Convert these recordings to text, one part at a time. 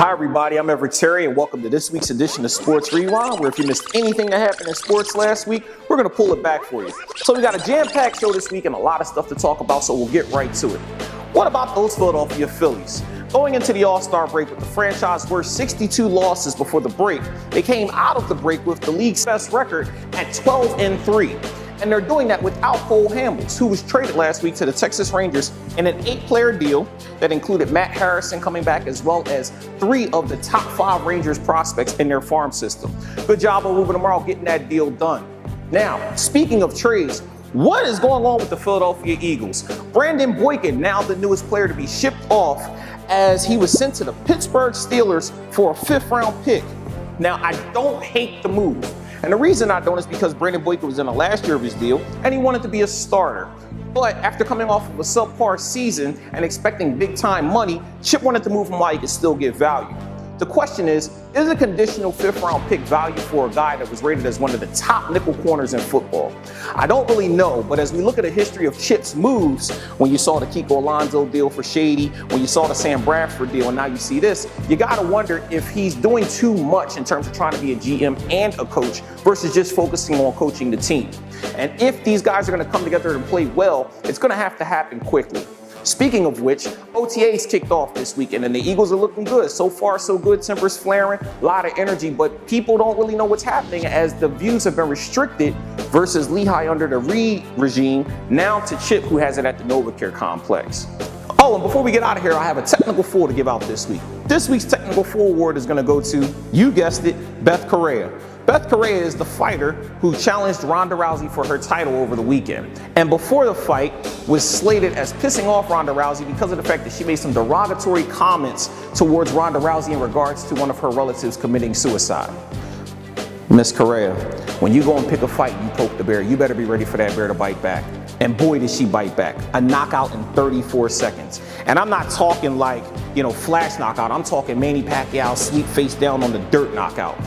Hi everybody, I'm Everett Terry and welcome to this week's edition of Sports Rewind, where if you missed anything that happened in sports last week, we're going to pull it back for you. So we got a jam-packed show this week and a lot of stuff to talk about, so we'll get right to it. What about those Philadelphia Phillies? Going into the All-Star break with the franchise worst 62 losses before the break, they came out of the break with the league's best record at 12-3. And they're doing that without Cole Hamels, who was traded last week to the Texas Rangers in an 8-player deal that included Matt Harrison coming back, as well as 3 of the top 5 Rangers prospects in their farm system. Good job on moving tomorrow, getting that deal done. Now, speaking of trades, what is going on with the Philadelphia Eagles? Brandon Boykin, now the newest player to be shipped off, as he was sent to the Pittsburgh Steelers for a 5th-round pick. Now, I don't hate the move. And the reason I don't is because Brandon Boykin was in the last year of his deal and he wanted to be a starter. But after coming off of a subpar season and expecting big-time money, Chip wanted to move him while he could still get value. The question is a conditional 5th-round pick value for a guy that was rated as one of the top nickel corners in football? I don't really know, but as we look at the history of Chip's moves, when you saw the Kiko Alonso deal for Shady, when you saw the Sam Bradford deal, and now you see this, you gotta wonder if he's doing too much in terms of trying to be a GM and a coach versus just focusing on coaching the team. And if these guys are gonna come together and play well, it's gonna have to happen quickly. Speaking of which, OTAs kicked off this weekend and the Eagles are looking good. So far, so good. Tempers flaring, a lot of energy, but people don't really know what's happening as the views have been restricted versus Lehigh under the Reed regime, now to Chip, who has it at the NovaCare complex. Oh, and before we get out of here, I have a technical fool to give out this week. This week's technical fool award is going to go to, you guessed it, Beth Correa. Beth Correa is the fighter who challenged Ronda Rousey for her title over the weekend. And before the fight, was slated as pissing off Ronda Rousey because of the fact that she made some derogatory comments towards Ronda Rousey in regards to one of her relatives committing suicide. Miss Correa, when you go and pick a fight, you poke the bear, you better be ready for that bear to bite back. And boy, did she bite back. A knockout in 34 seconds. And I'm not talking like, flash knockout. I'm talking Manny Pacquiao, sweet face down on the dirt knockout.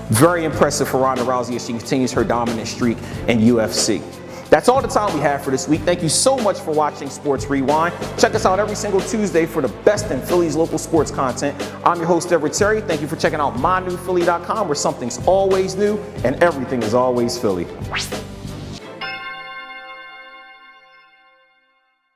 Very impressive for Ronda Rousey as she continues her dominant streak in UFC. That's all the time we have for this week. Thank you so much for watching Sports Rewind. Check us out every single Tuesday for the best in Philly's local sports content. I'm your host, Everett Terry. Thank you for checking out mynewphilly.com, where something's always new and everything is always Philly.